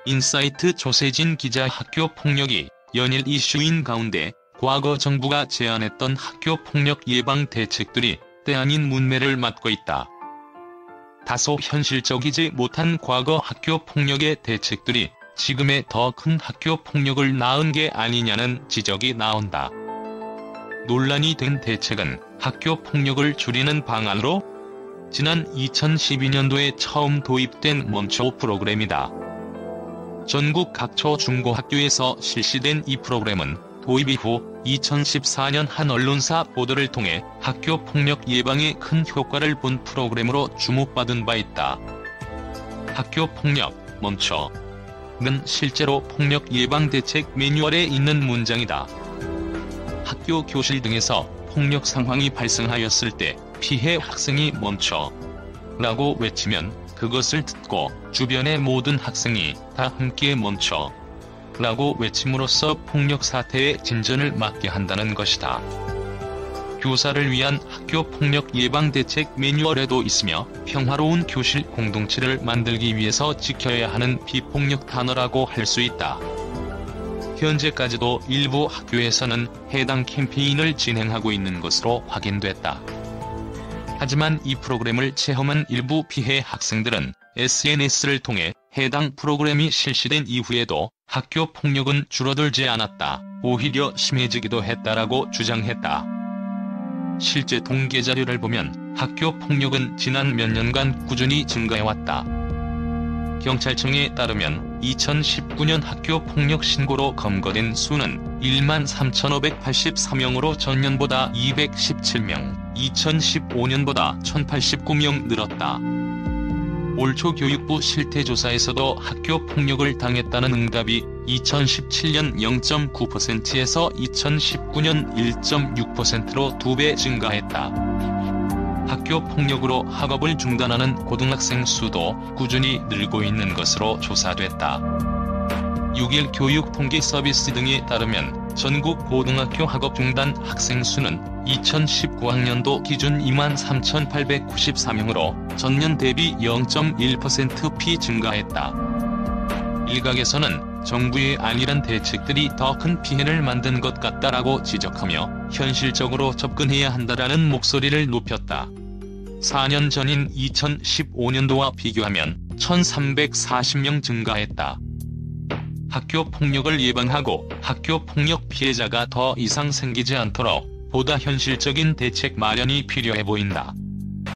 인사이트 조세진 기자. 학교 폭력이 연일 이슈인 가운데 과거 정부가 제안했던 학교 폭력 예방 대책들이 때 아닌 문매를 맞고 있다. 다소 현실적이지 못한 과거 학교 폭력의 대책들이 지금의 더 큰 학교 폭력을 낳은 게 아니냐는 지적이 나온다. 논란이 된 대책은 학교 폭력을 줄이는 방안으로 지난 2012년도에 처음 도입된 멈춰 프로그램이다. 전국 각 초중고학교에서 실시된 이 프로그램은 도입 이후 2014년 한 언론사 보도를 통해 학교 폭력 예방에 큰 효과를 본 프로그램으로 주목받은 바 있다. 학교 폭력 멈춰는 실제로 폭력 예방 대책 매뉴얼에 있는 문장이다. 학교 교실 등에서 폭력 상황이 발생하였을 때 피해 학생이 멈춰 라고 외치면 그것을 듣고 주변의 모든 학생이 다 함께 멈춰 라고 외침으로써 폭력 사태의 진전을 막게 한다는 것이다. 교사를 위한 학교 폭력 예방 대책 매뉴얼에도 있으며 평화로운 교실 공동체를 만들기 위해서 지켜야 하는 비폭력 단어라고 할 수 있다. 현재까지도 일부 학교에서는 해당 캠페인을 진행하고 있는 것으로 확인됐다. 하지만 이 프로그램을 체험한 일부 피해 학생들은 SNS를 통해 해당 프로그램이 실시된 이후에도 학교 폭력은 줄어들지 않았다, 오히려 심해지기도 했다라고 주장했다. 실제 통계 자료를 보면 학교 폭력은 지난 몇 년간 꾸준히 증가해왔다. 경찰청에 따르면 2019년 학교 폭력 신고로 검거된 수는 13,583명으로 전년보다 217명, 2015년보다 1,089명 늘었다. 올 초 교육부 실태조사에서도 학교 폭력을 당했다는 응답이 2017년 0.9%에서 2019년 1.6%로 2배 증가했다. 학교 폭력으로 학업을 중단하는 고등학생 수도 꾸준히 늘고 있는 것으로 조사됐다. 6일 교육통계서비스 등에 따르면 전국 고등학교 학업 중단 학생 수는 2019학년도 기준 23,894명으로 전년 대비 0.1% 증가했다. 일각에서는 정부의 안일한 대책들이 더 큰 피해를 만든 것 같다라고 지적하며 현실적으로 접근해야 한다라는 목소리를 높였다. 4년 전인 2015년도와 비교하면 1,340명 증가했다. 학교 폭력을 예방하고 학교 폭력 피해자가 더 이상 생기지 않도록 보다 현실적인 대책 마련이 필요해 보인다.